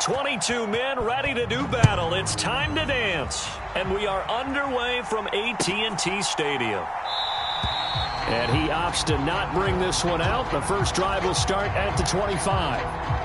22 men ready to do battle. It's time to dance. And we are underway from AT&T Stadium. And he opts to not bring this one out. The first drive will start at the 25.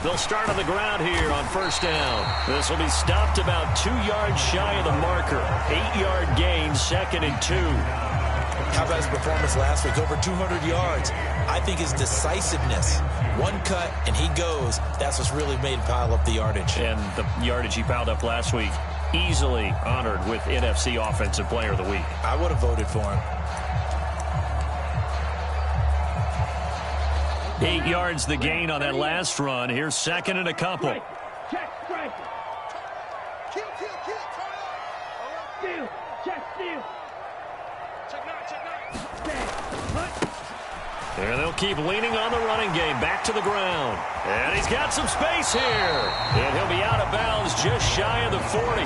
They'll start on the ground here on first down. This will be stopped about 2 yards shy of the marker. 8-yard gain, 2nd and 2. How about his performance last week? Over 200 yards. I think his decisiveness, one cut and he goes, that's what's really made him pile up the yardage. And the yardage he piled up last week, easily honored with NFC Offensive Player of the Week. I would have voted for him. 8 yards the gain on that last run. Here's 2nd and a couple. Check, strike. Kill. Steal. Check, steal. Check 9. And they'll keep leaning on the running game. Back to the ground. And he's got some space here. And he'll be out of bounds just shy of the 40.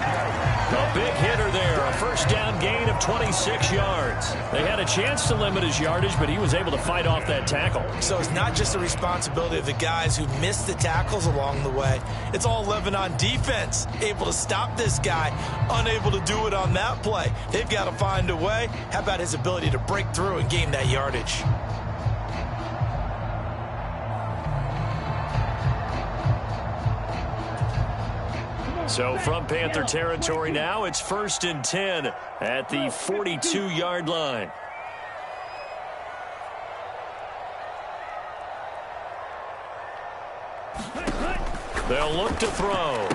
A big hitter there. A first down gain of 26 yards. They had a chance to limit his yardage, but he was able to fight off that tackle. So it's not just the responsibility of the guys who missed the tackles along the way. It's all 11 on defense. Able to stop this guy. Unable to do it on that play. They've got to find a way. How about his ability to break through and gain that yardage? So from Panther territory now, it's 1st and 10 at the 42-yard line. They'll look to throw.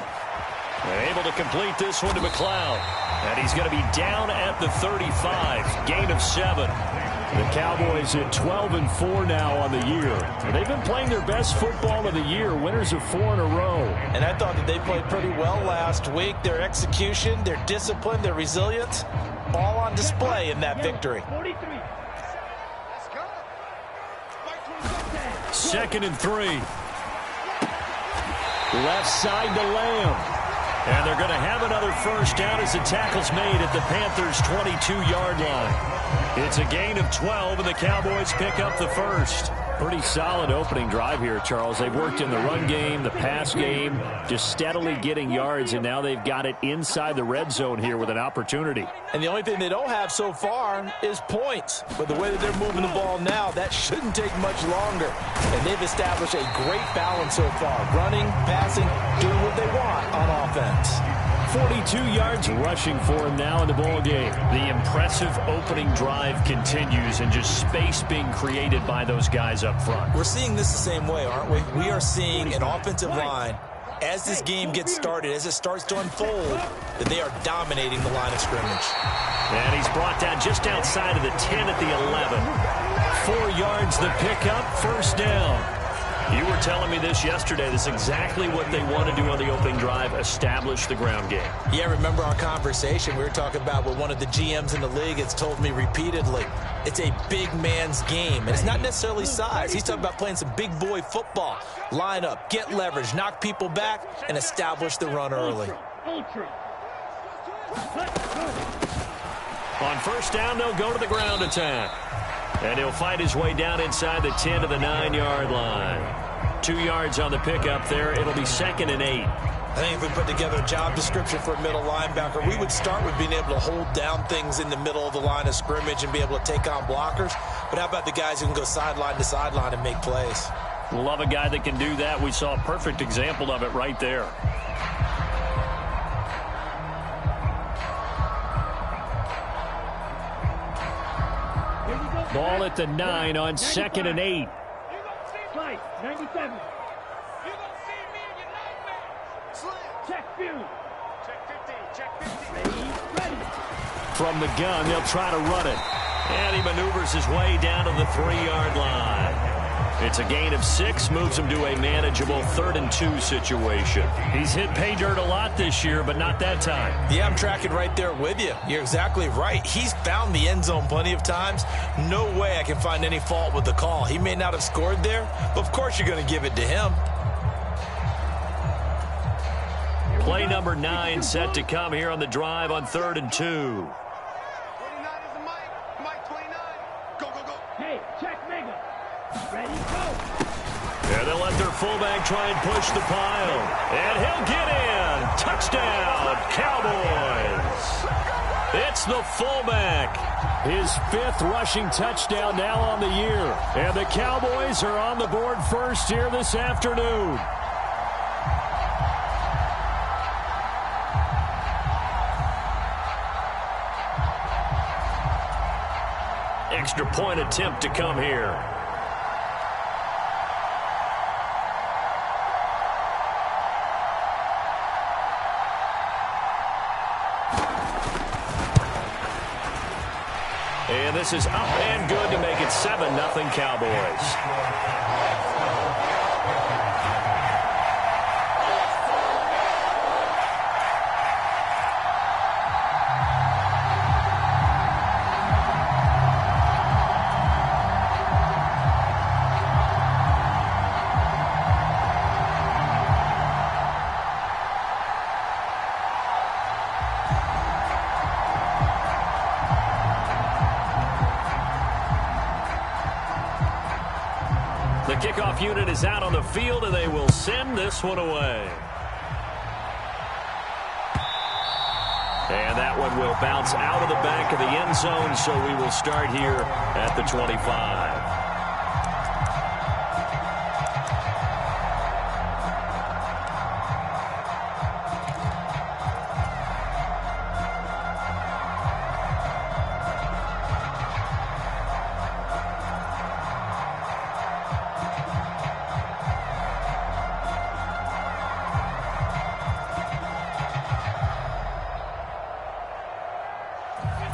Able to complete this one to McLeod. And he's going to be down at the 35. Gain of 7. The Cowboys at 12-4 now on the year. They've been playing their best football of the year, winners of 4 in a row. And I thought that they played pretty well last week. Their execution, their discipline, their resilience, all on display in that victory. 2nd and 3. Left side to Lamb. And they're going to have another first down as the tackle's made at the Panthers' 22-yard line. It's a gain of 12, and the Cowboys pick up the first. Pretty solid opening drive here, Charles. They've worked in the run game, the pass game, just steadily getting yards, and now they've got it inside the red zone here with an opportunity. And the only thing they don't have so far is points. But the way that they're moving the ball now, that shouldn't take much longer. And they've established a great balance so far. Running, passing, doing what they want on offense. 42 yards rushing for him now in the ball game. The impressive opening drive continues, and just space being created by those guys up front. We're seeing this the same way, aren't we? We are seeing an offensive line, as this game gets started, as it starts to unfold, that they are dominating the line of scrimmage. And he's brought down just outside of the 10 at the 11. 4 yards the pickup, first down. You were telling me this yesterday. This is exactly what they want to do on the opening drive, establish the ground game. Yeah, remember our conversation? We were talking about what one of the GMs in the league has told me repeatedly. It's a big man's game. And it's not necessarily size. He's talking about playing some big boy football. Line up, get leverage, knock people back, and establish the run early. On first down, they'll go to the ground attack. And he'll fight his way down inside the 10 to the 9-yard line. 2 yards on the pickup there. It'll be 2nd and 8. I think if we put together a job description for a middle linebacker, we would start with being able to hold down things in the middle of the line of scrimmage and be able to take on blockers. But how about the guys who can go sideline to sideline and make plays? Love a guy that can do that. We saw a perfect example of it right there. Ball at the 9 on 2nd and 8. 97. Check field. Check 15. Check 15. Ready. From the gun, they'll try to run it. And he maneuvers his way down to the 3-yard line. It's a gain of 6, moves him to a manageable 3rd-and-2 situation. He's hit pay dirt a lot this year, but not that time. Yeah, I'm tracking right there with you. You're exactly right. He's found the end zone plenty of times. No way I can find any fault with the call. He may not have scored there, but of course you're going to give it to him. Play number 9 set to come here on the drive on 3rd-and-2. And they'll let their fullback try and push the pile. And he'll get in. Touchdown, Cowboys. It's the fullback. His 5th rushing touchdown now on the year. And the Cowboys are on the board first here this afternoon. Extra point attempt to come here. And this is up and good to make it 7-0 Cowboys. The kickoff unit is out on the field, and they will send this one away. And that one will bounce out of the back of the end zone, so we will start here at the 25.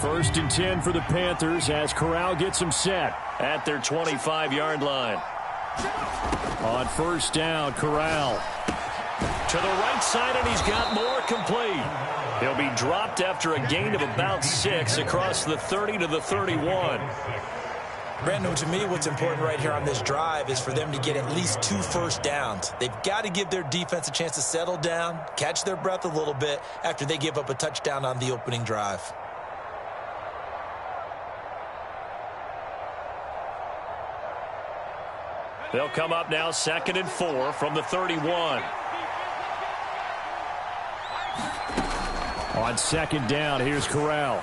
First and 10 for the Panthers as Corral gets them set at their 25-yard line. On first down, Corral to the right side, and he's got more complete. He'll be dropped after a gain of about 6 across the 30 to the 31. Brandon, to me, what's important right here on this drive is for them to get at least 2 first downs. They've got to give their defense a chance to settle down, catch their breath a little bit after they give up a touchdown on the opening drive. They'll come up now 2nd and 4 from the 31. On 2nd down, here's Corral.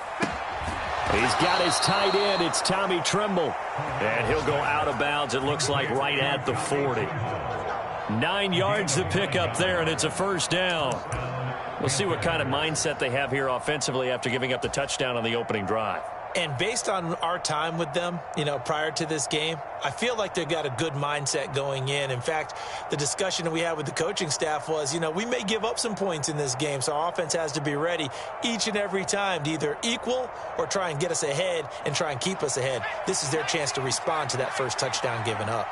He's got his tight end. It's Tommy Tremble. And he'll go out of bounds, it looks like, right at the 40. 9 yards to pick up there, and it's a first down. We'll see what kind of mindset they have here offensively after giving up the touchdown on the opening drive. And based on our time with them, prior to this game, I feel like they've got a good mindset going in. In fact, the discussion that we had with the coaching staff was, we may give up some points in this game, so our offense has to be ready each and every time to either equal or try and get us ahead and try and keep us ahead. This is their chance to respond to that first touchdown given up.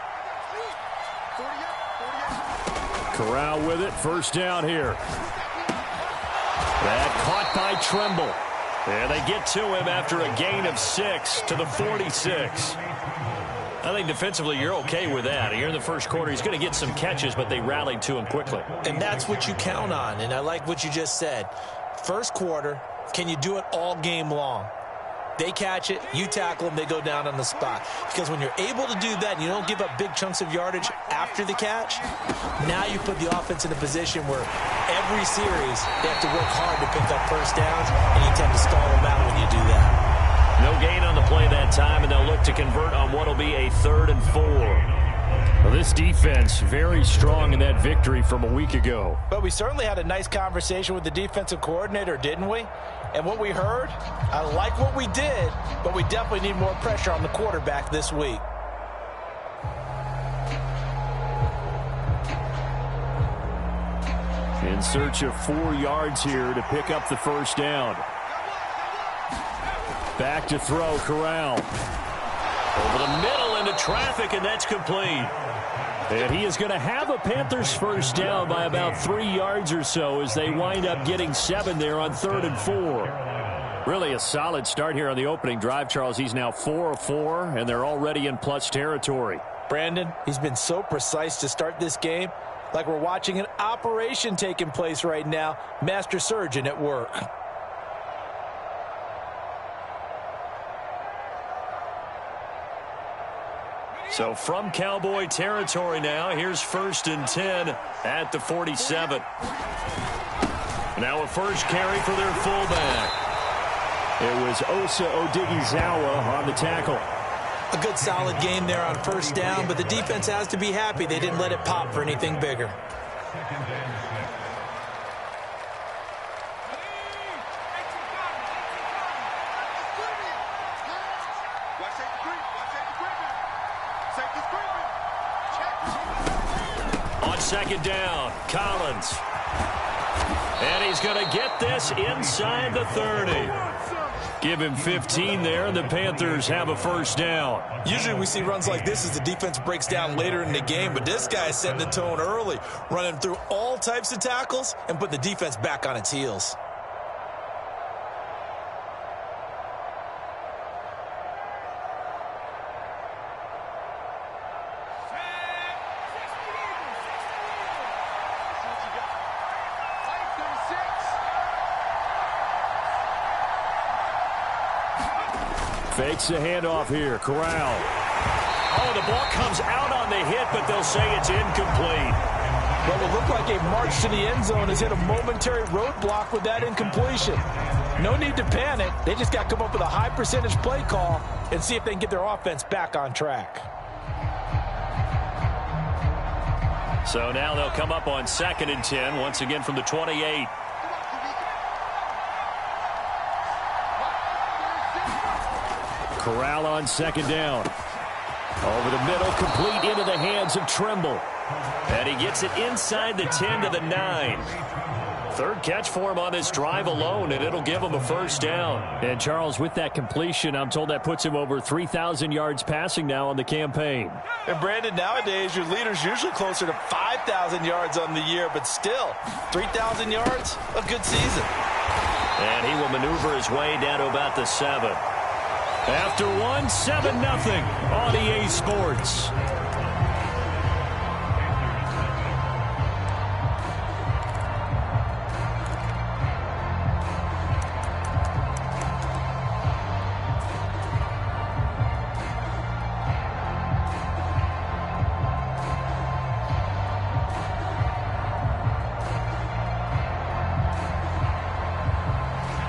Corral with it, first down here. That caught by Tremble. And they get to him after a gain of 6 to the 46. I think defensively you're okay with that. Here in the first quarter, he's going to get some catches, but they rallied to him quickly. And that's what you count on, and I like what you just said. First quarter, can you do it all game long? They catch it, you tackle them, they go down on the spot. Because when you're able to do that and you don't give up big chunks of yardage after the catch, now you put the offense in a position where every series they have to work hard to pick up first downs, and you tend to stall them out when you do that. No gain on the play that time, and they'll look to convert on what will be a 3rd and 4. Well, this defense very strong in that victory from a week ago. But we certainly had a nice conversation with the defensive coordinator, didn't we? And what we heard, I like what we did, but we definitely need more pressure on the quarterback this week. In search of 4 yards here to pick up the first down. Back to throw, Corral. Over the middle into traffic, and that's complete. And he is going to have a Panthers first down by about 3 yards or so as they wind up getting 7 there on 3rd and 4. Really a solid start here on the opening drive, Charles. He's now 4 of 4, and they're already in plus territory. Brandon, he's been so precise to start this game, like we're watching an operation taking place right now. Master surgeon at work. So from Cowboy territory now, here's 1st and 10 at the 47. Now a first carry for their fullback. It was Osa Odighizuwa on the tackle. A good solid game there on first down, but the defense has to be happy they didn't let it pop for anything bigger. On 2nd down, Collins. And he's going to get this inside the 30. Give him 15 there, and the Panthers have a first down. Usually we see runs like this as the defense breaks down later in the game, but this guy is setting the tone early, running through all types of tackles and put the defense back on its heels. Fakes the handoff here. Corral. Oh, the ball comes out on the hit, but they'll say it's incomplete. Well, it looked like a march to the end zone has hit a momentary roadblock with that incompletion. No need to panic. They just got to come up with a high percentage play call and see if they can get their offense back on track. So now they'll come up on 2nd and 10, once again from the 28. Corral on 2nd down. Over the middle, complete into the hands of Trimble. And he gets it inside the 10 to the 9. 3rd catch for him on this drive alone, and it'll give him a first down. And, Charles, with that completion, I'm told that puts him over 3,000 yards passing now on the campaign. And, Brandon, nowadays your leader's usually closer to 5,000 yards on the year, but still, 3,000 yards, a good season. And he will maneuver his way down to about the 7. After 7-0 on EA Sports.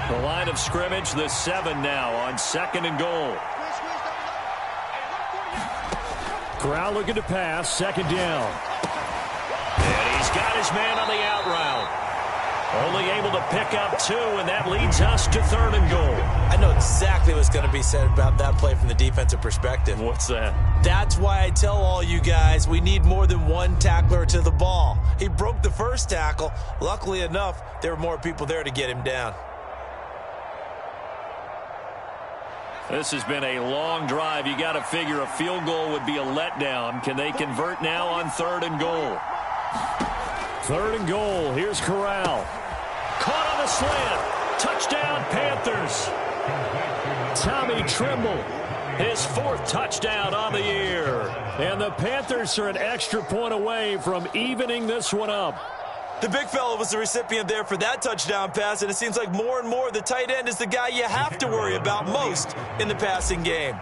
The line of scrimmage, the 7 now on 2nd and goal. Corral looking to pass, 2nd down. And he's got his man on the out route. Only able to pick up 2, and that leads us to 3rd and goal. I know exactly what's going to be said about that play from the defensive perspective. What's that? That's why I tell all you guys we need more than one tackler to the ball. He broke the first tackle. Luckily enough, there were more people there to get him down. This has been a long drive. You got to figure a field goal would be a letdown. Can they convert now on 3rd and goal? 3rd and goal. Here's Corral. Caught on the slant. Touchdown, Panthers. Tommy Trimble, his 4th touchdown on the year. And the Panthers are an extra point away from evening this one up. The big fella was the recipient there for that touchdown pass, and it seems like more and more the tight end is the guy you have to worry about most in the passing game.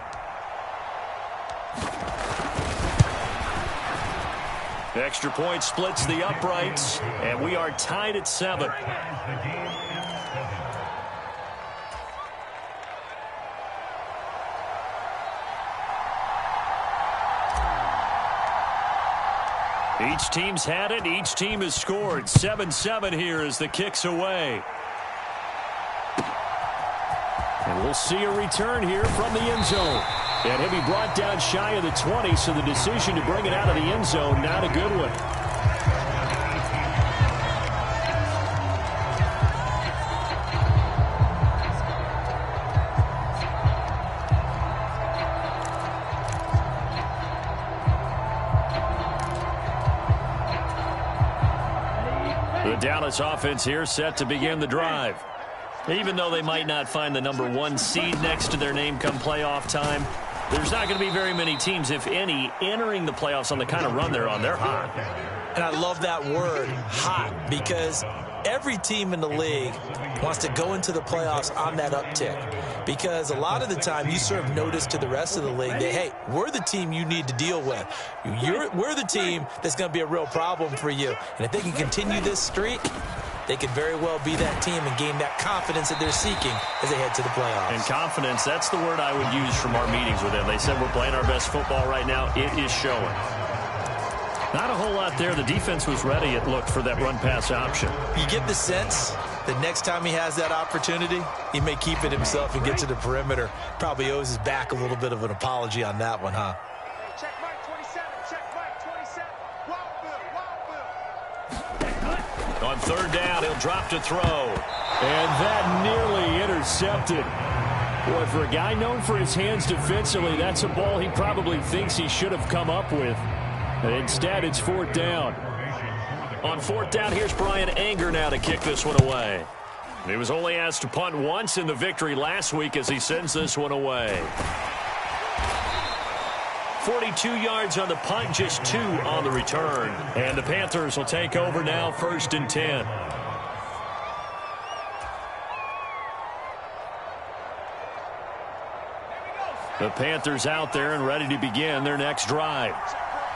Extra point splits the uprights, and we are tied at 7. Each team's had it. Each team has scored. 7-7 here as the kick's away. And we'll see a return here from the end zone. And he'll be brought down shy of the 20, so the decision to bring it out of the end zone, not a good one. The Dallas offense here set to begin the drive. Even though they might not find the #1 seed next to their name come playoff time, there's not going to be very many teams, if any, entering the playoffs on the kind of run they're on. They're hot. And I love that word, hot, because every team in the league wants to go into the playoffs on that uptick. Because a lot of the time you serve notice to the rest of the league that, hey, we're the team you need to deal with. We're the team that's going to be a real problem for you. And if they can continue this streak, they could very well be that team and gain that confidence that they're seeking as they head to the playoffs. And confidence, that's the word I would use from our meetings with them. They said we're playing our best football right now. It is showing. Not a whole lot there. The defense was ready, it looked, for that run-pass option. You get the sense that next time he has that opportunity, he may keep it himself and get to the perimeter. Probably owes his back a little bit of an apology on that one, huh? Check Mike 27. Check Mike 27. Wild Bill. On third down, he'll drop to throw. And that nearly intercepted. Boy, for a guy known for his hands defensively, that's a ball he probably thinks he should have come up with. And instead, it's fourth down. On fourth down, here's Brian Anger now to kick this one away. He was only asked to punt once in the victory last week as he sends this one away. 42 yards on the punt, just 2 on the return. And the Panthers will take over now, 1st and 10. The Panthers out there and ready to begin their next drive.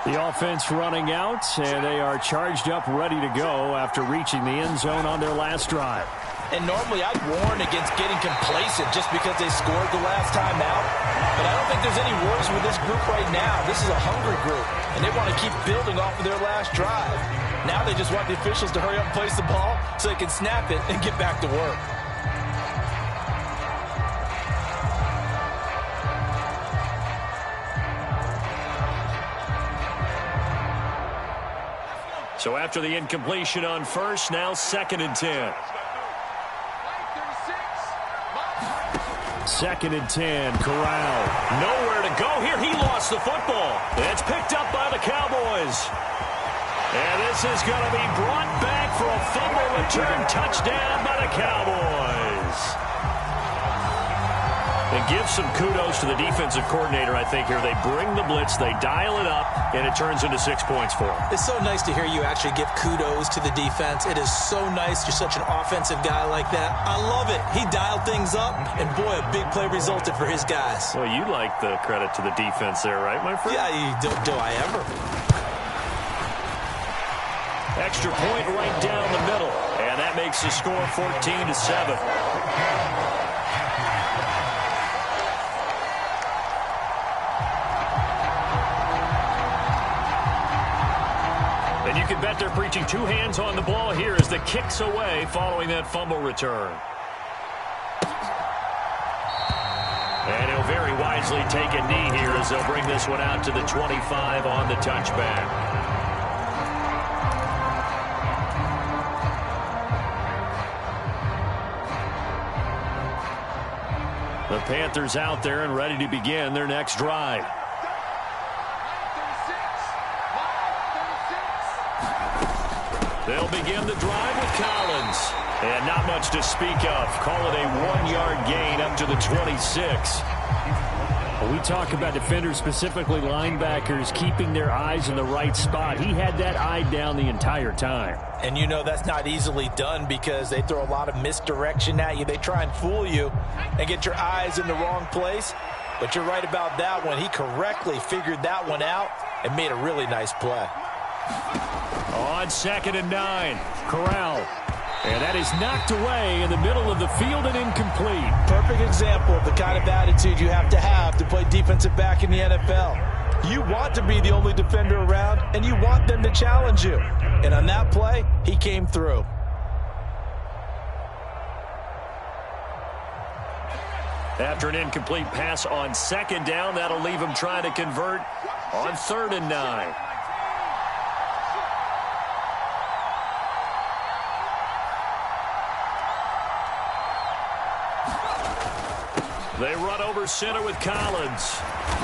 The offense running out, and they are charged up, ready to go after reaching the end zone on their last drive. And normally I'd warn against getting complacent just because they scored the last time out. But I don't think there's any worries with this group right now. This is a hungry group, and they want to keep building off of their last drive. Now they just want the officials to hurry up and place the ball so they can snap it and get back to work. So after the incompletion on first, now 2nd and 10. 2nd and 10, Corral. Nowhere to go here. He lost the football. It's picked up by the Cowboys. And this is going to be brought back for a fumble return touchdown by the Cowboys. And give some kudos to the defensive coordinator, I think, here. They bring the blitz, they dial it up, and it turns into 6 points for them. It's so nice to hear you actually give kudos to the defense. It is so nice. You're such an offensive guy like that. I love it. He dialed things up, and boy, a big play resulted for his guys. Well, you like the credit to the defense there, right, my friend? Yeah, do I ever? Extra point right down the middle, and that makes the score 14-7. And you can bet they're preaching 2 hands on the ball here as the kick's away following that fumble return. And he'll very wisely take a knee here as they'll bring this one out to the 25 on the touchback. The Panthers out there and ready to begin their next drive. They'll begin the drive with Collins. And not much to speak of. Call it a 1-yard gain up to the 26. When we talk about defenders, specifically linebackers, keeping their eyes in the right spot. He had that eye down the entire time. And you know that's not easily done because they throw a lot of misdirection at you. They try and fool you and get your eyes in the wrong place. But you're right about that one. He correctly figured that one out and made a really nice play. On 2nd and 9, Corral. And that is knocked away in the middle of the field and incomplete. Perfect example of the kind of attitude you have to play defensive back in the NFL. You want to be the only defender around, and you want them to challenge you. And on that play, he came through. after an incomplete pass on 2nd down, that'll leave him trying to convert on 3rd and 9. They run over center with Collins.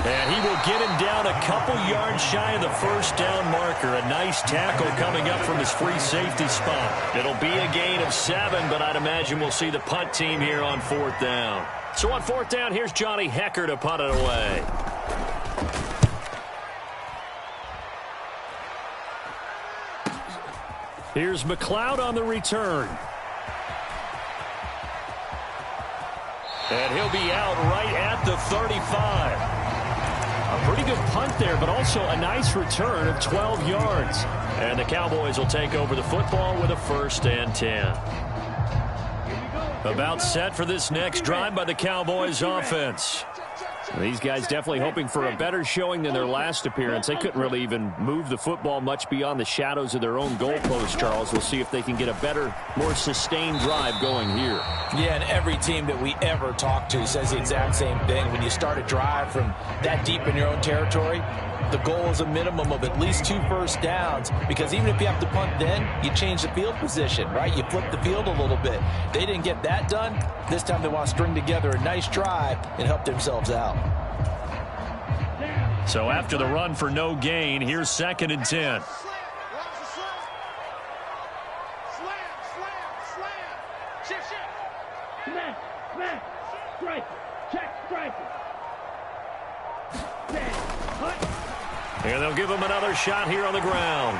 And he will get him down a couple yards shy of the first down marker. A nice tackle coming up from his free safety spot. It'll be a gain of 7, but I'd imagine we'll see the punt team here on 4th down. So on 4th down, here's Johnny Hecker to punt it away. Here's McLeod on the return. And he'll be out right at the 35. A pretty good punt there, but also a nice return of 12 yards. And the Cowboys will take over the football with a 1st and 10. About set for this next drive by the Cowboys offense. These guys definitely hoping for a better showing than their last appearance. They couldn't really even move the football much beyond the shadows of their own goalpost, Charles. We'll see if they can get a better, more sustained drive going here. Yeah, and every team that we ever talk to says the exact same thing. When you start a drive from that deep in your own territory, the goal is a minimum of at least 2 first downs, because even if you have to punt then, you change the field position, right? You flip the field a little bit. They didn't get that done. This time they want to string together a nice drive and help themselves out. So after the run for no gain, here's 2nd and 10. And they'll give him another shot here on the ground.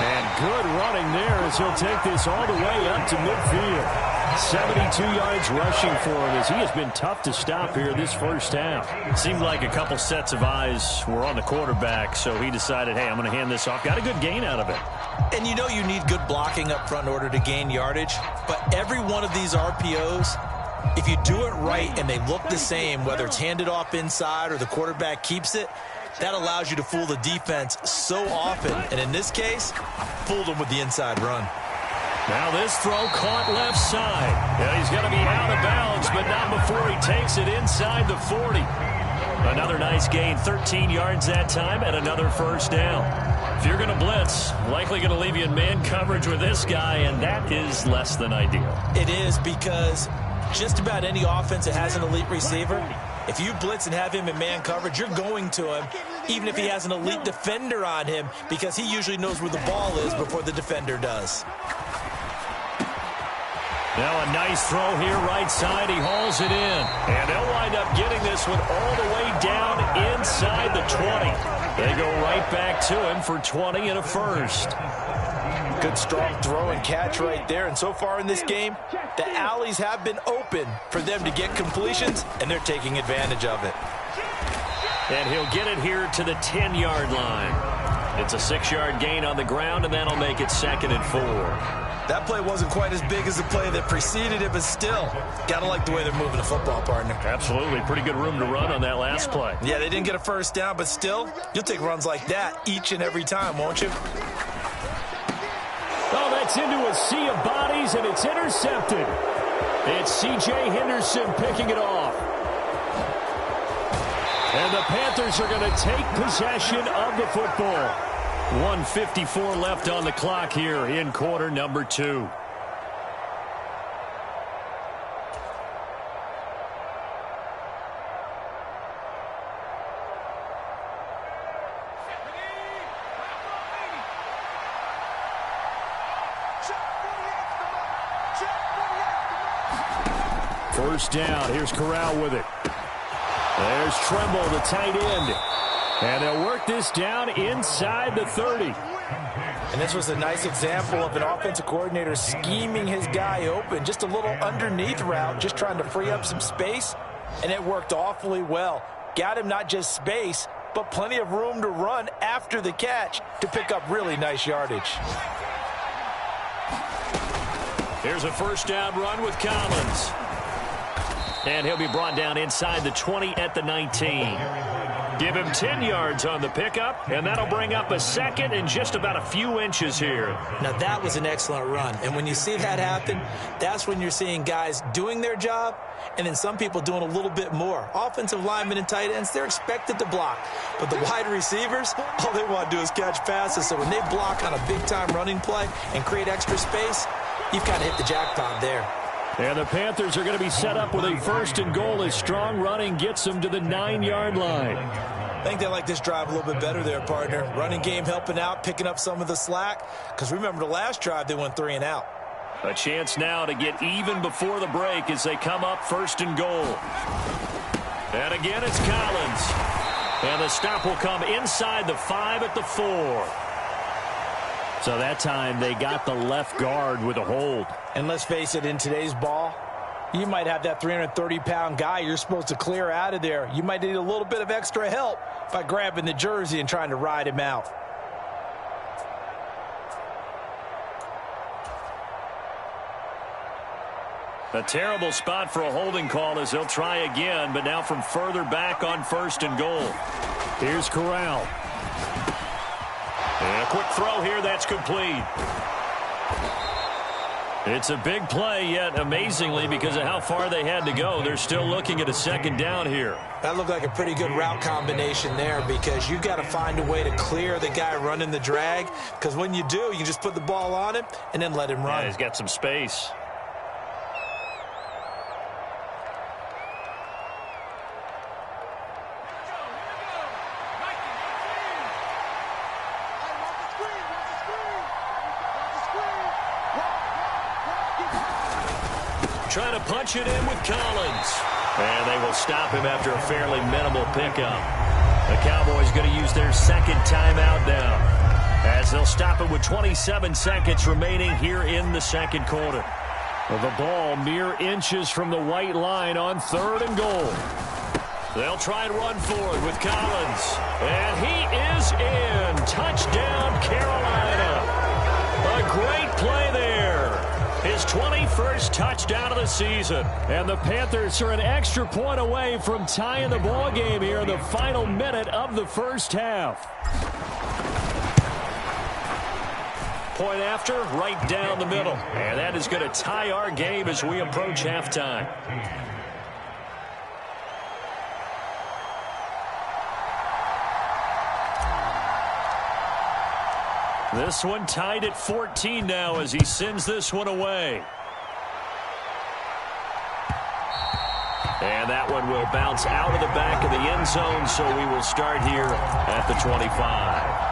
And good running there as he'll take this all the way up to midfield. 72 yards rushing for him as he has been tough to stop here this first half. Seemed like a couple sets of eyes were on the quarterback, so he decided, hey, I'm going to hand this off. Got a good gain out of it. And you know you need good blocking up front in order to gain yardage, but every one of these RPOs, if you do it right and they look the same, whether it's handed off inside or the quarterback keeps it, that allows you to fool the defense so often. And in this case, fooled them with the inside run. Now this throw caught left side. Yeah, he's going to be out of bounds, but not before he takes it inside the 40. Another nice gain, 13 yards that time, and another first down. If you're going to blitz, likely going to leave you in man coverage with this guy, and that is less than ideal. It is, because just about any offense that has an elite receiver, if you blitz and have him in man coverage, you're going to him, even if he has an elite defender on him, because he usually knows where the ball is before the defender does. Now a nice throw here right side. He hauls it in. And they'll wind up getting this one all the way down inside the 20. They go right back to him for 20 and a first. Good strong throw and catch right there. And so far in this game, the alleys have been open for them to get completions, and they're taking advantage of it. And he'll get it here to the 10-yard line. It's a 6-yard gain on the ground, and that'll make it 2nd and 4. That play wasn't quite as big as the play that preceded it, but still, gotta like the way they're moving the football, partner. Absolutely. Pretty good room to run on that last play. Yeah, they didn't get a first down, but still, you'll take runs like that each and every time, won't you? Oh, that's into a sea of bodies, and it's intercepted. It's C.J. Henderson picking it off. And the Panthers are going to take possession of the football. 1:54 left on the clock here in quarter number 2. First down. Here's Corral with it. There's Tremble, the tight end. And they'll work this down inside the 30. And this was a nice example of an offensive coordinator scheming his guy open. Just a little underneath route, just trying to free up some space. And it worked awfully well. Got him not just space, but plenty of room to run after the catch to pick up really nice yardage. Here's a first down run with Collins. And he'll be brought down inside the 20 at the 19. Give him 10 yards on the pickup, and that'll bring up a 2nd and just about a few inches here. Now, that was an excellent run. And when you see that happen, that's when you're seeing guys doing their job and then some people doing a little bit more. Offensive linemen and tight ends, they're expected to block. But the wide receivers, all they want to do is catch passes. So when they block on a big-time running play and create extra space, you've kind of hit the jackpot there. And the Panthers are going to be set up with a 1st and goal as strong running gets them to the 9-yard line. I think they like this drive a little bit better there, partner. Running game helping out, picking up some of the slack. Because remember, the last drive, they went 3 and out. A chance now to get even before the break as they come up 1st and goal. And again, it's Collins. And the stop will come inside the 5 at the 4. So that time they got the left guard with a hold. And let's face it, in today's ball, you might have that 330-pound guy you're supposed to clear out of there. You might need a little bit of extra help by grabbing the jersey and trying to ride him out. A terrible spot for a holding call as they'll try again, but now from further back on 1st and goal. Here's Corral. And a quick throw here, that's complete. It's a big play, yet amazingly, because of how far they had to go, they're still looking at a 2nd down here. That looked like a pretty good route combination there, because you've got to find a way to clear the guy running the drag, because when you do, you can just put the ball on him and then let him run. Yeah, he's got some space. Trying to punch it in with Collins. And they will stop him after a fairly minimal pickup. The Cowboys going to use their 2nd timeout now, as they'll stop it with 27 seconds remaining here in the 2nd quarter. Well, the ball mere inches from the white line on 3rd and goal. They'll try and run forward with Collins. And he is in. Touchdown, Carolina. A great play there. His 21st touchdown of the season. And the Panthers are an extra point away from tying the ball game here in the final minute of the 1st half. Point after, right down the middle. And that is going to tie our game as we approach halftime. This one tied at 14 now as he sends this one away. And that one will bounce out of the back of the end zone, so we will start here at the 25.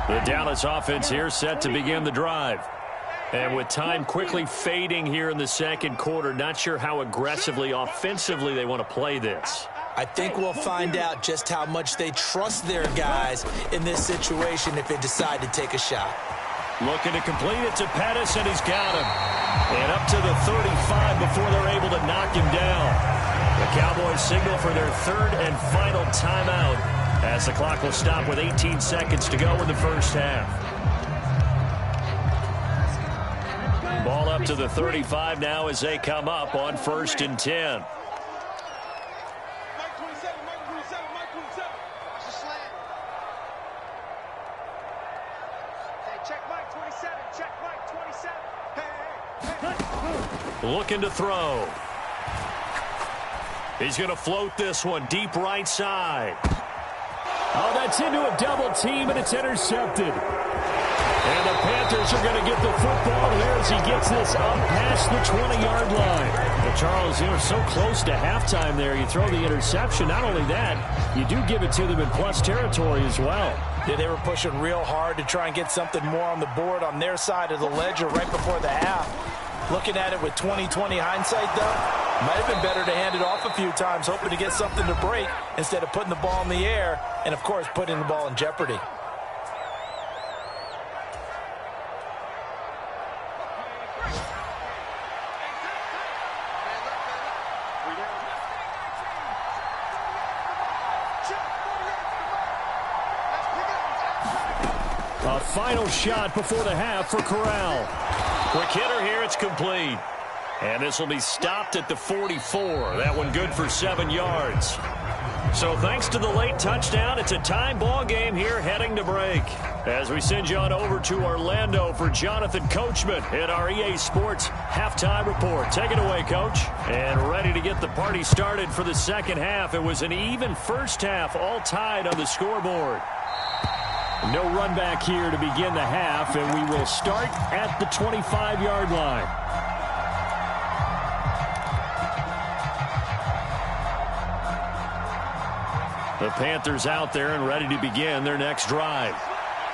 The Dallas offense here set to begin the drive. And with time quickly fading here in the 2nd quarter, not sure how aggressively, offensively they want to play this. I think we'll find out just how much they trust their guys in this situation if they decide to take a shot. Looking to complete it to Pettis, and he's got him. And up to the 35 before they're able to knock him down. The Cowboys signal for their 3rd and final timeout as the clock will stop with 18 seconds to go in the 1st half. Ball up to the 35 now as they come up on 1st and 10. Looking to throw. He's going to float this one deep right side. Oh, that's into a double team, and it's intercepted. And the Panthers are going to get the football here as he gets this up past the 20-yard line. Well, Charles, they were so close to halftime there. You throw the interception. Not only that, you do give it to them in plus territory as well. Yeah, they were pushing real hard to try and get something more on the board on their side of the ledger right before the half. Looking at it with 20/20 hindsight, though, might have been better to hand it off a few times, hoping to get something to break instead of putting the ball in the air and, of course, putting the ball in jeopardy. A final shot before the half for Corral. Quick hitter here, it's complete. And this will be stopped at the 44. That one good for 7 yards. So thanks to the late touchdown, it's a tie ball game here heading to break. As we send you on over to Orlando for Jonathan Coachman in our EA Sports halftime report. Take it away, Coach. And ready to get the party started for the second half. It was an even first half, all tied on the scoreboard. No run back here to begin the half, and we will start at the 25-yard line. The Panthers out there and ready to begin their next drive.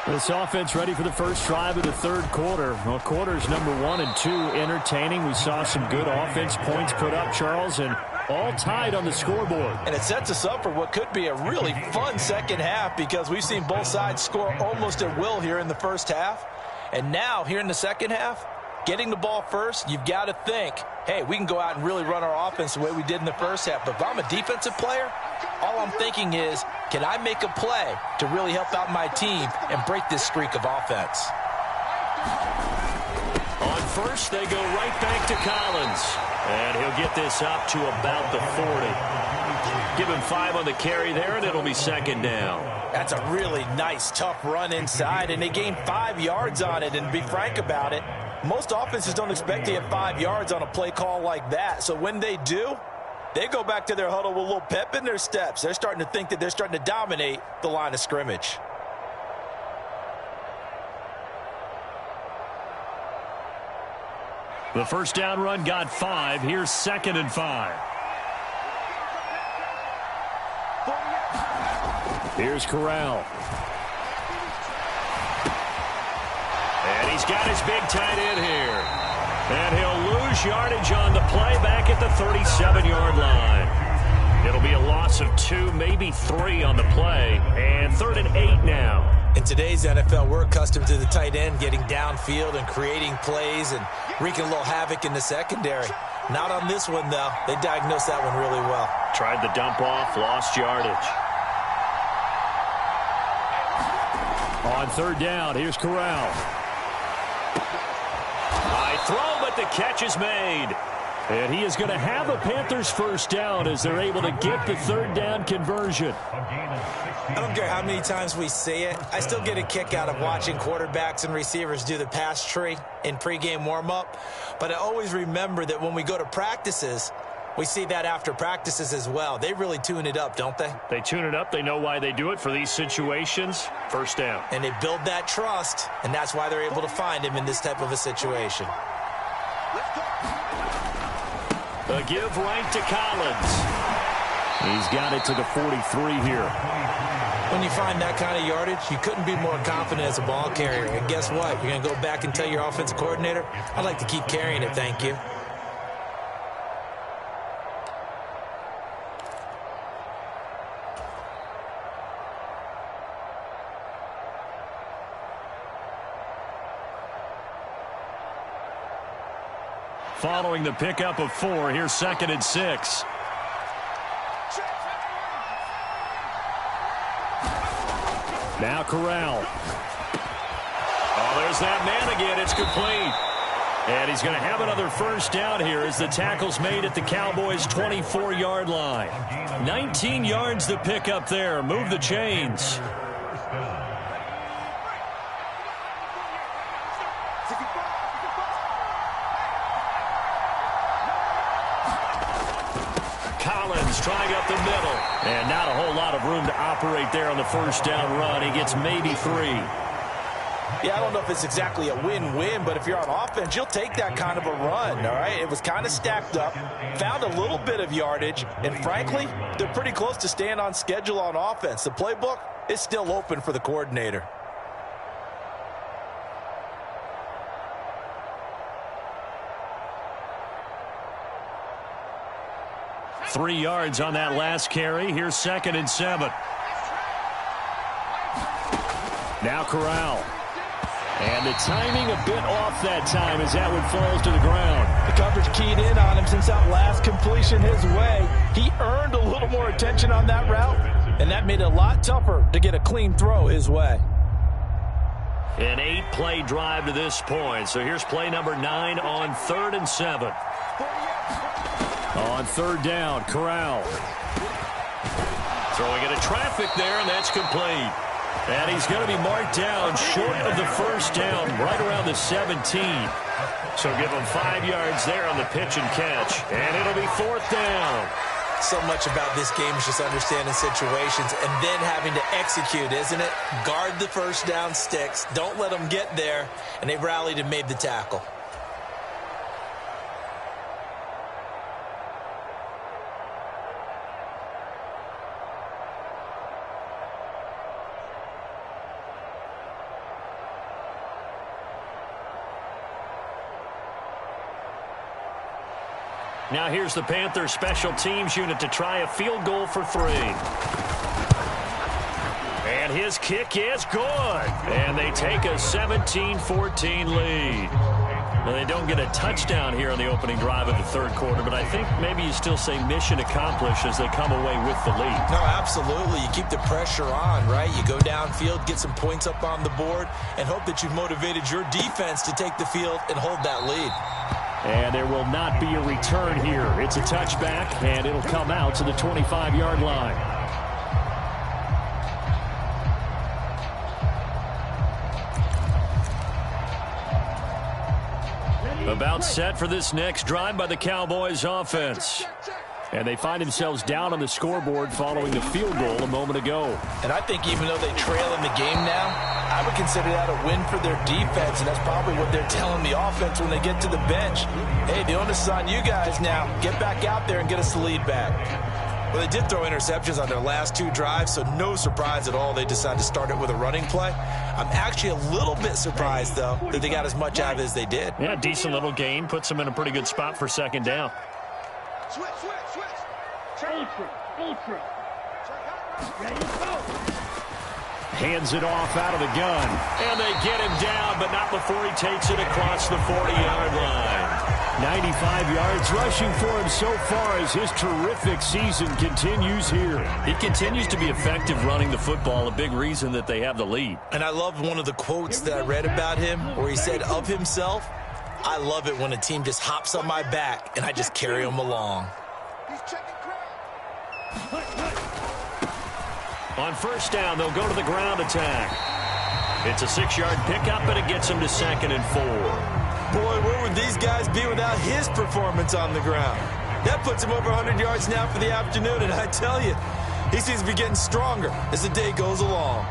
This offense ready for the first drive of the third quarter. Well, quarters number 1 and 2 entertaining. We saw some good offense points put up, Charles, and all tied on the scoreboard. And it sets us up for what could be a really fun second half because we've seen both sides score almost at will here in the first half. And now, here in the second half, getting the ball first, you've got to think, hey, we can go out and really run our offense the way we did in the first half. But if I'm a defensive player, all I'm thinking is, can I make a play to really help out my team and break this streak of offense? On first, they go right back to Collins. And he'll get this up to about the 40. Give him 5 on the carry there, and it'll be second down. That's a really nice, tough run inside, and they gained 5 yards on it. And to be frank about it, most offenses don't expect to get 5 yards on a play call like that. So when they do, they go back to their huddle with a little pep in their steps. They're starting to think that they're starting to dominate the line of scrimmage. The first down run got 5. Here's second and 5. Here's Corral. And he's got his big tight end here. And he'll lose yardage on the play back at the 37-yard line. It'll be a loss of 2, maybe 3 on the play. And 3rd and 8 now. In today's NFL, we're accustomed to the tight end getting downfield and creating plays and wreaking a little havoc in the secondary. Not on this one, though. They diagnosed that one really well. Tried the dump off, lost yardage. On 3rd down, here's Corral. High throw, but the catch is made. And he is going to have a Panthers first down as they're able to get the 3rd down conversion. I don't care how many times we say it. I still get a kick out of watching quarterbacks and receivers do the pass tree in pregame warm-up. But I always remember that when we go to practices, we see that after practices as well. They really tune it up, don't they? They tune it up. They know why they do it for these situations. First down. And they build that trust, and that's why they're able to find him in this type of a situation. A give right to Collins. He's got it to the 43 here. When you find that kind of yardage, you couldn't be more confident as a ball carrier. And guess what? You're going to go back and tell your offensive coordinator, I'd like to keep carrying it, thank you. Following the pickup of 4, here's 2nd and 6. Now Corral. Oh, there's that man again. It's complete. And he's going to have another first down here as the tackle's made at the Cowboys' 24-yard line. 19 yards to pick up there. Move the chains. Collins trying up the middle. And not a whole lot of room to operate there on the first down run. He gets maybe 3. Yeah, I don't know if it's exactly a win-win, but if you're on offense, you'll take that kind of a run, all right? It was kind of stacked up, found a little bit of yardage, and frankly, they're pretty close to staying on schedule on offense. The playbook is still open for the coordinator. Three yards on that last carry. Here's 2nd and 7. Now Corral. And the timing a bit off that time as that one falls to the ground. The coverage keyed in on him since that last completion his way. He earned a little more attention on that route, and that made it a lot tougher to get a clean throw his way. An 8-play drive to this point. So here's play number 9 on 3rd and 7. On 3rd down, Corral. Throwing into traffic there, and that's complete. And he's going to be marked down short of the first down, right around the 17. So give him 5 yards there on the pitch and catch. And it'll be 4th down. So much about this game is just understanding situations and then having to execute, isn't it? Guard the first down sticks. Don't let them get there. And they rallied and made the tackle. Now here's the Panthers special teams unit to try a field goal for 3. And his kick is good. And they take a 17-14 lead. Well, they don't get a touchdown here on the opening drive of the third quarter, but I think maybe you still say mission accomplished as they come away with the lead. No, absolutely. You keep the pressure on, right? You go downfield, get some points up on the board, and hope that you've motivated your defense to take the field and hold that lead. And there will not be a return here. It's a touchback, and it'll come out to the 25-yard line. About set for this next drive by the Cowboys offense. And they find themselves down on the scoreboard following the field goal a moment ago. And I think even though they trail in the game now, I would consider that a win for their defense, and that's probably what they're telling the offense when they get to the bench. Hey, the onus is on you guys now. Get back out there and get us the lead back. Well, they did throw interceptions on their last 2 drives, so no surprise at all they decided to start it with a running play. I'm actually a little bit surprised, though, that they got as much out of it as they did. Yeah, decent little gain. Puts them in a pretty good spot for 2nd down. Switch. Ultra. Ready to go. Hands it off out of the gun. And they get him down, but not before he takes it across the 40-yard line. 95 yards rushing for him so far as his terrific season continues here. He continues to be effective running the football, a big reason that they have the lead. And I love one of the quotes that I read about him where he said of himself, "I love it when a team just hops on my back and I just carry them along." He's checking ground. On 1st down, they'll go to the ground attack. It's a 6-yard pickup, and it gets him to 2nd and 4. Boy, where would these guys be without his performance on the ground? That puts him over 100 yards now for the afternoon, and I tell you, he seems to be getting stronger as the day goes along.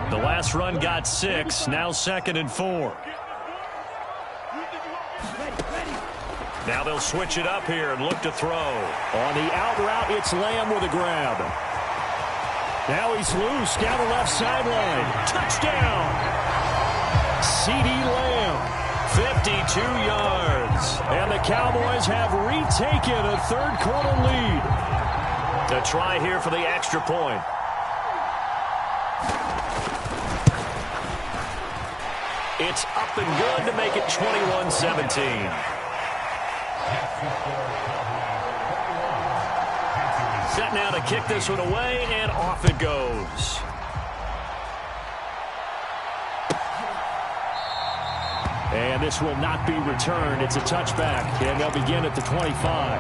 The last run got 6, now 2nd and 4. Now they'll switch it up here and look to throw. On the out route, it's Lamb with a grab. Now he's loose down the left sideline. Touchdown! CeeDee Lamb, 52 yards. And the Cowboys have retaken a third-quarter lead. A try here for the extra point. It's up and good to make it 21-17. Set now to kick this one away, and off it goes. And this will not be returned. It's a touchback, and they'll begin at the 25.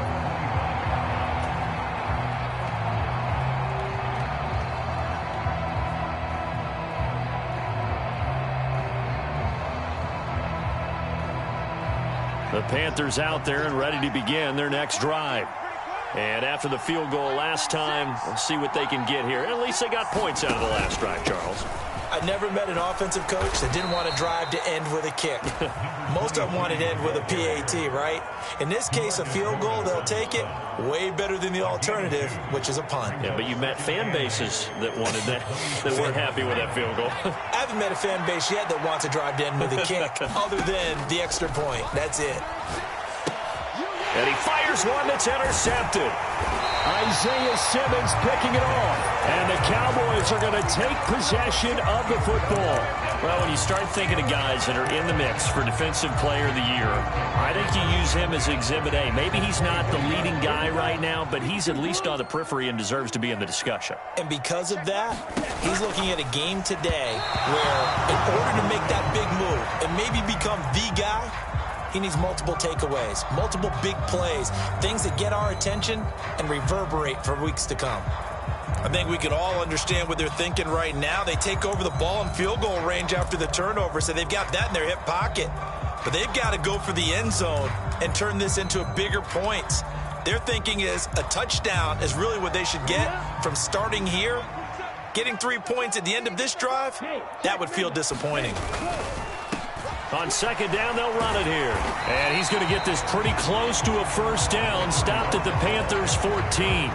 The Panthers out there and ready to begin their next drive. And after the field goal last time, we'll see what they can get here. At least they got points out of the last drive, Charles. I never met an offensive coach that didn't want to drive to end with a kick. Most of them wanted to end with a PAT, right? In this case, a field goal, they'll take it. Way better than the alternative, which is a punt. Yeah, but you met fan bases that wanted that, that weren't happy with that field goal. I haven't met a fan base yet that wants to drive to end with a kick, other than the extra point. That's it. And he fires one that's intercepted. Isaiah Simmons picking it off. And the Cowboys are going to take possession of the football. Well, when you start thinking of guys that are in the mix for Defensive Player of the Year, I think you use him as Exhibit A. Maybe he's not the leading guy right now, but he's at least on the periphery and deserves to be in the discussion. And because of that, he's looking at a game today where in order to make that big move and maybe become the guy, He needs multiple takeaways, multiple big plays, things that get our attention and reverberate for weeks to come. I think we can all understand what they're thinking right now. They take over the ball in field goal range after the turnover, so they've got that in their hip pocket. But they've got to go for the end zone and turn this into a bigger points. Their thinking is a touchdown is really what they should get from starting here. Getting 3 points at the end of this drive, that would feel disappointing. On second down, they'll run it here. And he's going to get this pretty close to a first down, stopped at the Panthers' 14.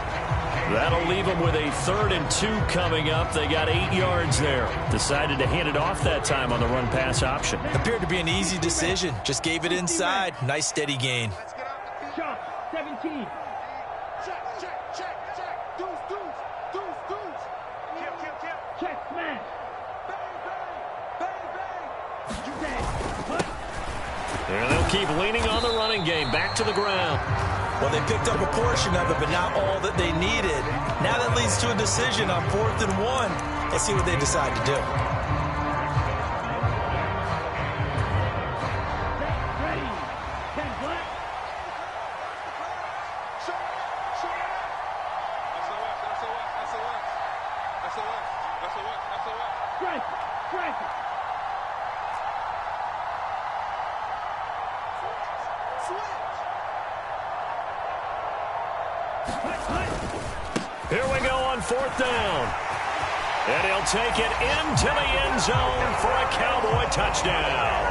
That'll leave them with a 3rd and 2 coming up. They got 8 yards there. Decided to hand it off that time on the run-pass option. Appeared to be an easy decision. Just gave it inside. Nice, steady gain. 17. Check. Deuce. Check, smash. Bang. And they'll keep leaning on the running game. Back to the ground. Well, they picked up a portion of it, but not all that they needed. Now that leads to a decision on 4th and 1. Let's see what they decide to do. Ready. 10 black. Strike it. Here we go on 4th down. And he'll take it into the end zone for a Cowboy touchdown.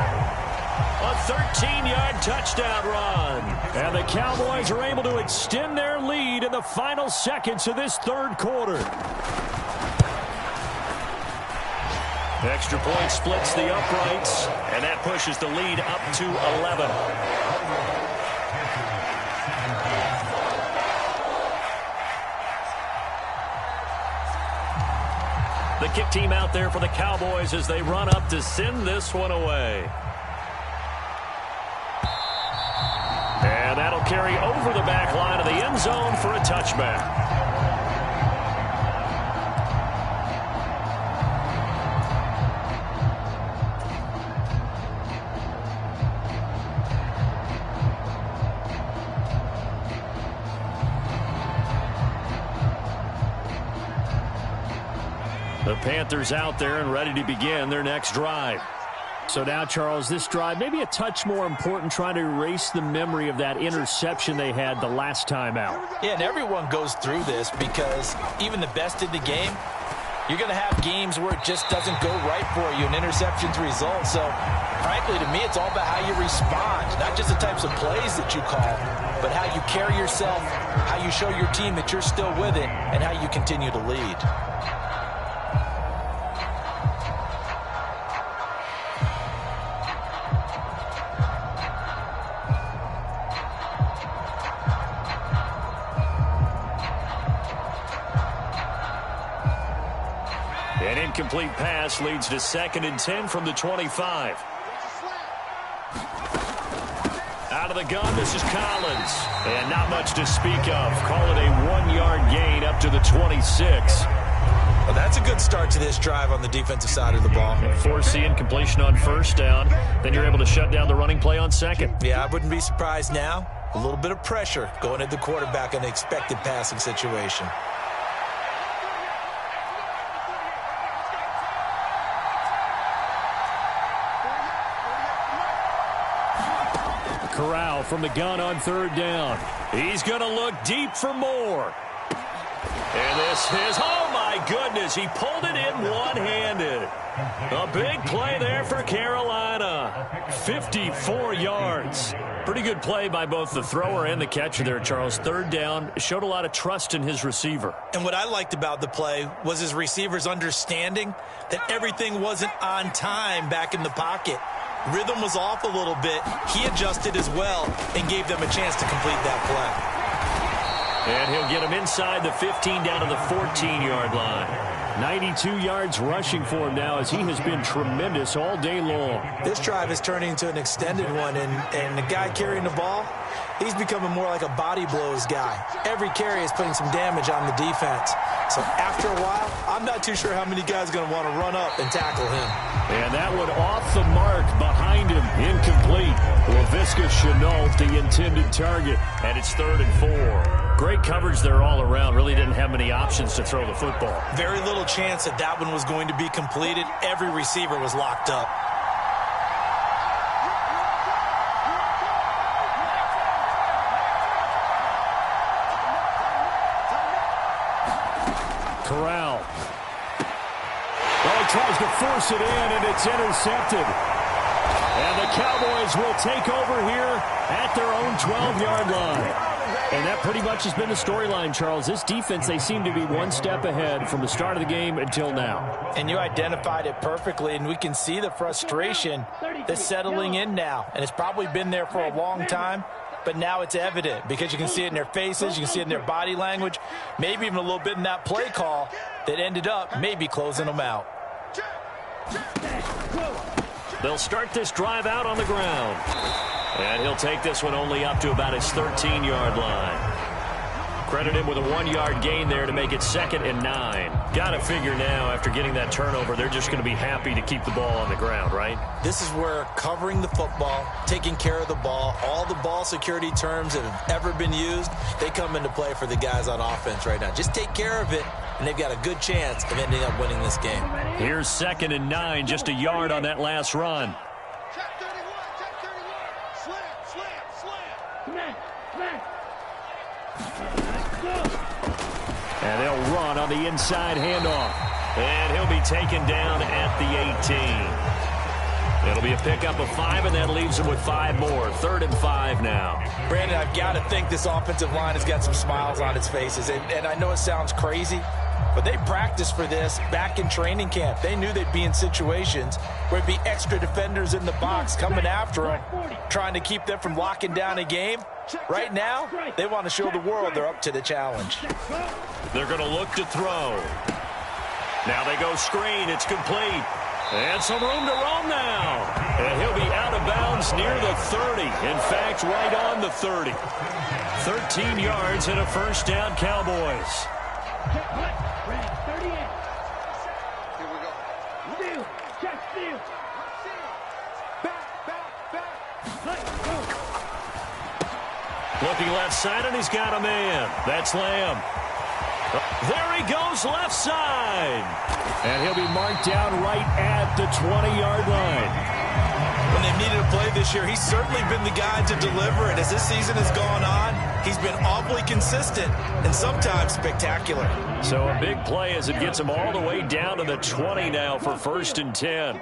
A 13-yard touchdown run. And the Cowboys are able to extend their lead in the final seconds of this 3rd quarter. Extra point splits the uprights, and that pushes the lead up to 11. The kick team out there for the Cowboys as they run up to send this one away. And that'll carry over the back line of the end zone for a touchback. The Panthers out there and ready to begin their next drive. So now, Charles, this drive maybe a touch more important, trying to erase the memory of that interception they had the last time out. Yeah, and everyone goes through this because even the best in the game, you're going to have games where it just doesn't go right for you, and interceptions result. So, frankly, to me, it's all about how you respond, not just the types of plays that you call, but how you carry yourself, how you show your team that you're still with it, and how you continue to lead. An incomplete pass leads to 2nd and 10 from the 25. Out of the gun, this is Collins. And not much to speak of. Call it a 1-yard gain up to the 26. Well, that's a good start to this drive on the defensive side of the ball. Force the incompletion on 1st down. Then you're able to shut down the running play on 2nd. Yeah, I wouldn't be surprised now. A little bit of pressure going at the quarterback in an expected passing situation. Corral from the gun on 3rd down. He's going to look deep for more. And this is, oh my goodness, he pulled it in one-handed. A big play there for Carolina. 54 yards. Pretty good play by both the thrower and the catcher there, Charles. 3rd down, showed a lot of trust in his receiver. And what I liked about the play was his receiver's understanding that everything wasn't on time back in the pocket. Rhythm was off a little bit. He adjusted as well and gave them a chance to complete that play. And he'll get him inside the 15 down to the 14-yard line. 92 yards rushing for him now as he has been tremendous all day long. This drive is turning into an extended one, and the guy carrying the ball, he's becoming more like a body blows guy. Every carry is putting some damage on the defense. So after a while, I'm not too sure how many guys are going to want to run up and tackle him. And that one off the mark behind him, incomplete. Laviska Shenault, the intended target, and it's 3rd and 4. Great coverage there all around. Really didn't have many options to throw the football. Very little chance that that one was going to be completed. Every receiver was locked up. Corral. Well, he tries to force it in, and it's intercepted. And the Cowboys will take over here at their own 12-yard line. And that pretty much has been the storyline, Charles. This defense, they seem to be one step ahead from the start of the game until now. And you identified it perfectly, and we can see the frustration that's settling in now. And it's probably been there for a long time, but now it's evident because you can see it in their faces, you can see it in their body language, maybe even a little bit in that play call that ended up maybe closing them out. They'll start this drive out on the ground. And he'll take this one only up to about his 13-yard line. Credit him with a 1-yard gain there to make it 2nd and 9. Got to figure now, after getting that turnover, they're just going to be happy to keep the ball on the ground, right? This is where covering the football, taking care of the ball, all the ball security terms that have ever been used, they come into play for the guys on offense right now. Just take care of it, and they've got a good chance of ending up winning this game. Here's 2nd and 9, just a yard on that last run. And they'll run on the inside handoff. And he'll be taken down at the 18. It'll be a pickup of 5, and that leaves him with 5 more. 3rd and 5 now. Brandon, I've got to think this offensive line has got some smiles on its faces. And I know it sounds crazy, but they practiced for this back in training camp. They knew they'd be in situations where it'd be extra defenders in the box coming after them, trying to keep them from locking down a game. Right now, they want to show the world they're up to the challenge. They're going to look to throw. Now they go screen. It's complete. And some room to roam now. And he'll be out of bounds near the 30. In fact, right on the 30. 13 yards and a first down, Cowboys. Looking left side, and he's got a man. That's Lamb. There he goes, left side. And he'll be marked down right at the 20-yard line. When they've needed a play this year, he's certainly been the guy to deliver it. As this season has gone on, he's been awfully consistent and sometimes spectacular. So a big play as it gets him all the way down to the 20 now for 1st and 10.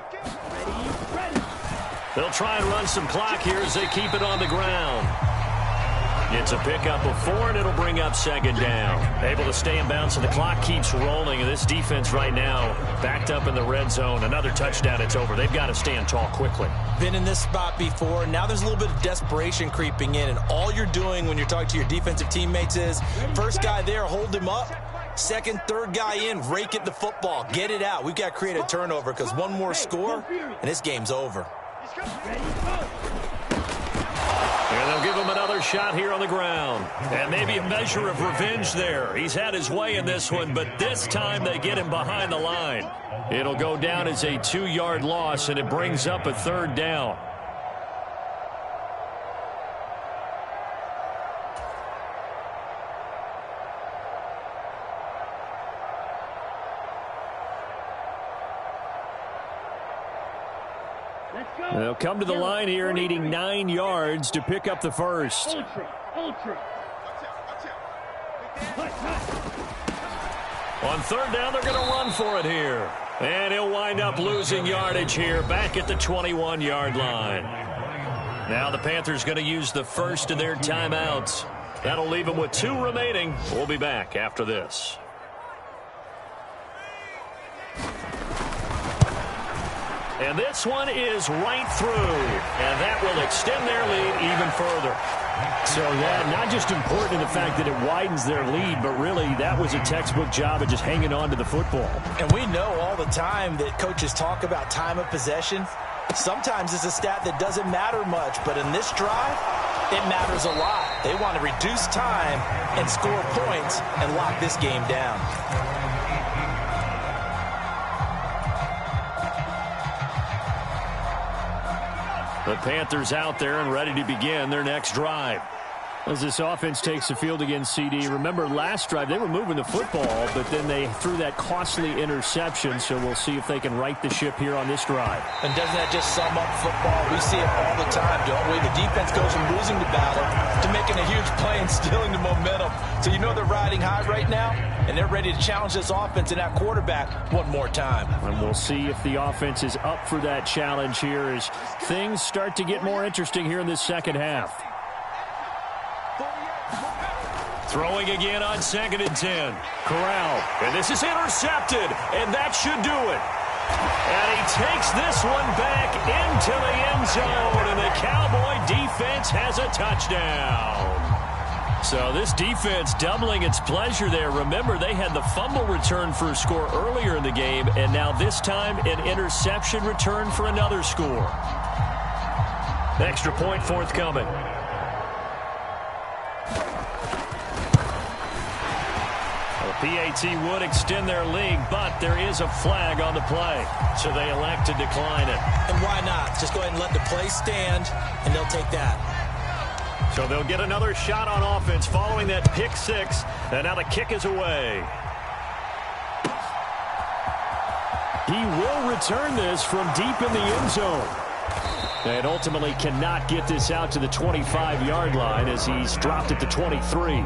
They'll try and run some clock here as they keep it on the ground. It's a pickup of 4, and it'll bring up 2nd down. Able to stay in bounds, so the clock keeps rolling. And this defense right now backed up in the red zone. Another touchdown, it's over. They've got to stand tall quickly. Been in this spot before. Now there's a little bit of desperation creeping in. And all you're doing when you're talking to your defensive teammates is, first guy there, hold him up. Second, third guy in, rake at the football. Get it out. We've got to create a turnover because one more score, and this game's over. And they'll give him another shot here on the ground. And maybe a measure of revenge there. He's had his way in this one, but this time they get him behind the line. It'll go down as a 2-yard loss, and it brings up a 3rd down. They'll come to the line here needing 9 yards to pick up the first. On 3rd down, they're going to run for it here. And he'll wind up losing yardage here back at the 21-yard line. Now the Panthers going to use the first of their timeouts. That'll leave them with 2 remaining. We'll be back after this. And this one is right through, and that will extend their lead even further. So that not just important in the fact that it widens their lead, but really that was a textbook job of just hanging on to the football. And we know all the time that coaches talk about time of possession. Sometimes it's a stat that doesn't matter much, but in this drive, It matters a lot. They want to reduce time and score points and lock this game down. The Panthers out there and ready to begin their next drive. As this offense takes the field against CD, remember last drive they were moving the football, but then they threw that costly interception, so we'll see if they can right the ship here on this drive. And doesn't that just sum up football? We see it all the time, don't we? The defense goes from losing the battle to making a huge play and stealing the momentum. So you know they're riding high right now, and they're ready to challenge this offense and that quarterback one more time. And we'll see if the offense is up for that challenge here as things start to get more interesting here in this second half. Throwing again on 2nd and 10. Corral. And this is intercepted. And that should do it. And he takes this one back into the end zone. And the Cowboy defense has a touchdown. So this defense doubling its pleasure there. Remember, they had the fumble return for a score earlier in the game. And now this time an interception return for another score. Extra point forthcoming. PAT would extend their lead, but there is a flag on the play, so they elect to decline it. And why not? Just go ahead and let the play stand, and they'll take that. So they'll get another shot on offense following that pick six, and now the kick is away. He will return this from deep in the end zone. And ultimately cannot get this out to the 25-yard line as he's dropped it to 23.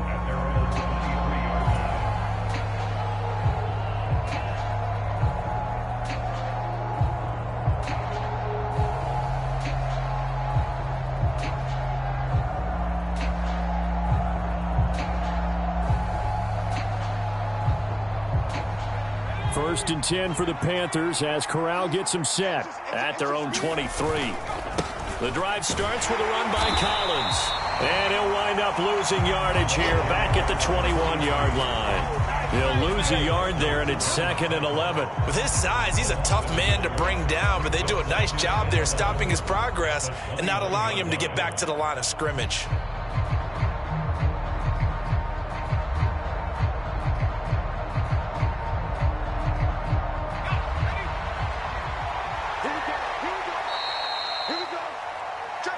First and 10 for the Panthers as Corral gets him set at their own 23. The drive starts with a run by Collins. And he'll wind up losing yardage here back at the 21-yard line. He'll lose a yard there, and it's 2nd and 11. With his size, he's a tough man to bring down, but they do a nice job there stopping his progress and not allowing him to get back to the line of scrimmage.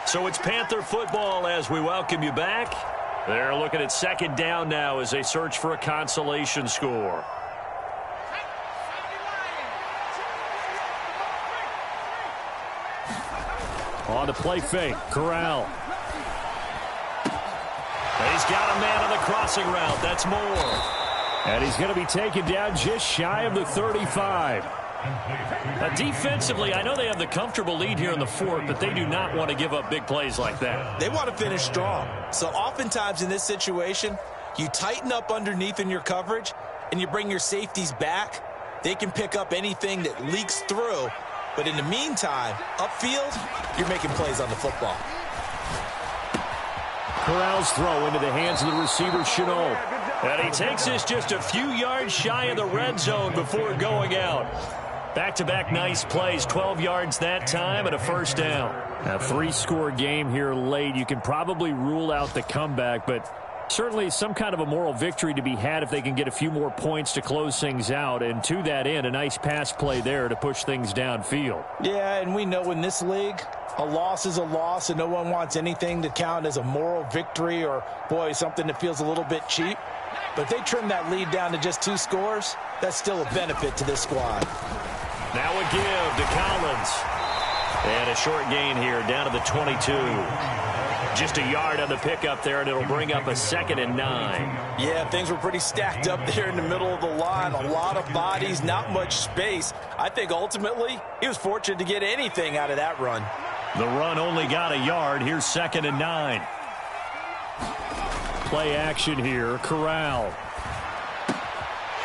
So it's Panther football as we welcome you back. They're looking at 2nd down now as they search for a consolation score. On the play fake, Corral. He's got a man on the crossing route. That's Moore. And he's going to be taken down just shy of the 35. Defensively, I know they have the comfortable lead here in the 4th, but they do not want to give up big plays like that. They want to finish strong. So oftentimes in this situation, you tighten up underneath in your coverage, and you bring your safeties back. They can pick up anything that leaks through. But in the meantime, upfield, you're making plays on the football. Corral's throw into the hands of the receiver, Chenault. And he takes this just a few yards shy of the red zone before going out. Back-to-back nice plays, 12 yards that time and a first down. A 3-score game here late. You can probably rule out the comeback, but certainly some kind of a moral victory to be had if they can get a few more points to close things out. And to that end, a nice pass play there to push things downfield. Yeah, and we know in this league, a loss is a loss, and no one wants anything to count as a moral victory or, boy, something that feels a little bit cheap. But if they trim that lead down to just 2 scores, that's still a benefit to this squad. Now a give to Collins. And a short gain here down to the 22. Just a yard on the pickup there, and it'll bring up a 2nd and 9. Yeah, things were pretty stacked up there in the middle of the line. A lot of bodies, not much space. I think ultimately he was fortunate to get anything out of that run. The run only got a yard. Here's 2nd and 9. Play action here, Corral.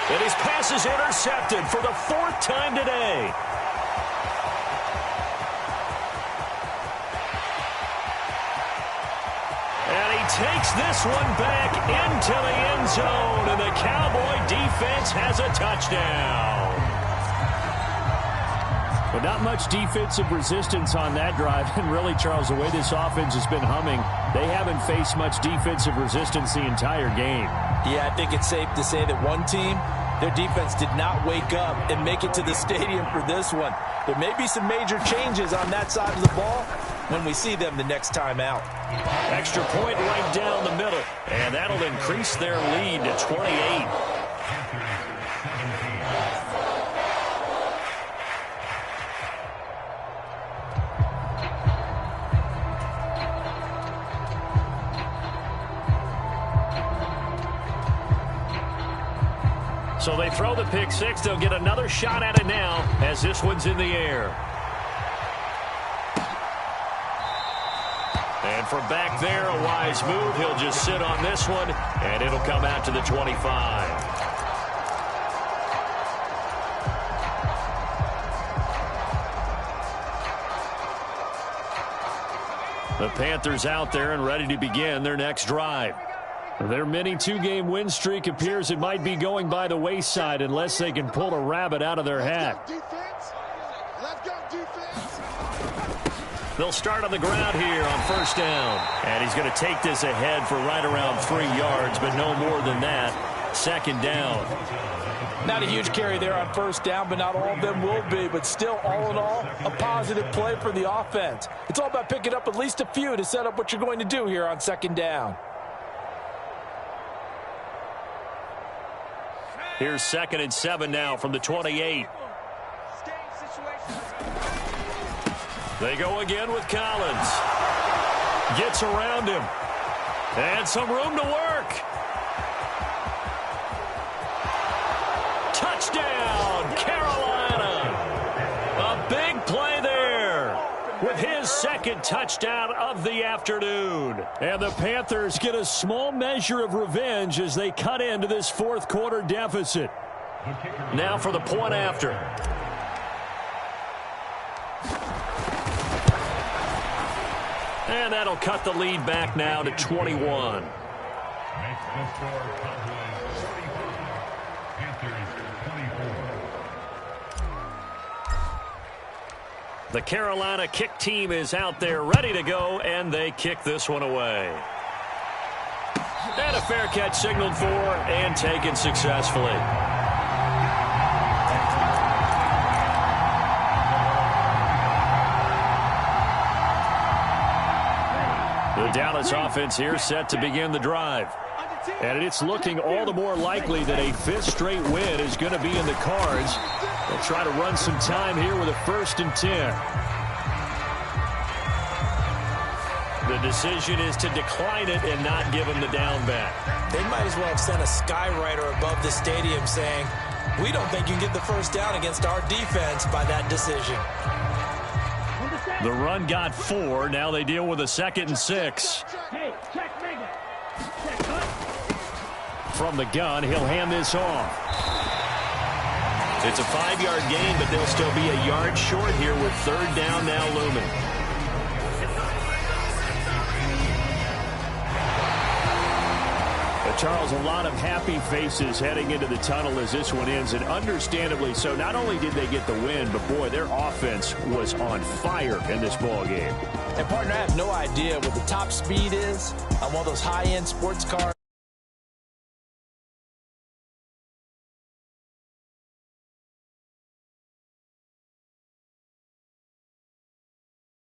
And his pass is intercepted for the 4th time today. And he takes this one back into the end zone, and the Cowboy defense has a touchdown. But not much defensive resistance on that drive. And really, Charles, the way this offense has been humming, they haven't faced much defensive resistance the entire game. Yeah, I think it's safe to say that one team, their defense did not wake up and make it to the stadium for this one. There may be some major changes on that side of the ball when we see them the next time out. Extra point right down the middle. And that'll increase their lead to 28. So they throw the pick six. They'll get another shot at it now as this one's in the air. And from back there, a wise move. He'll just sit on this one, and it'll come out to the 25. The Panthers out there and ready to begin their next drive. Their mini two-game win streak appears it might be going by the wayside unless they can pull a rabbit out of their hat. They'll start on the ground here on first down. And he's going to take this ahead for right around 3 yards, but no more than that. Second down. Not a huge carry there on first down, but not all of them will be. But still, all in all, a positive play for the offense. It's all about picking up at least a few to set up what you're going to do here on second down. Here's 2nd and 7 now from the 28. They go again with Collins. Gets around him. And some room to work. Touchdown, Carolina. A big play there with his second touchdown of the afternoon. And the Panthers get a small measure of revenge as they cut into this fourth quarter deficit. Now for the point after. And that'll cut the lead back now to 21. The Carolina kick team is out there ready to go, and they kick this one away. And a fair catch signaled for and taken successfully. The Dallas offense here set to begin the drive. And it's looking all the more likely that a 5th straight win is going to be in the cards. They'll try to run some time here with a 1st and 10. The decision is to decline it and not give him the down back. They might as well have sent a skywriter above the stadium saying, we don't think you can get the first down against our defense by that decision. The run got 4. Now they deal with a 2nd and 6. Hey, check Mega. Check cut. From the gun, he'll hand this off. It's a 5-yard gain, but they'll still be a yard short here with 3rd down now looming. Charles, a lot of happy faces heading into the tunnel as this one ends, and understandably so. Not only did they get the win, but boy, their offense was on fire in this ball game. And partner, I have no idea what the top speed is on one of those high-end sports cars.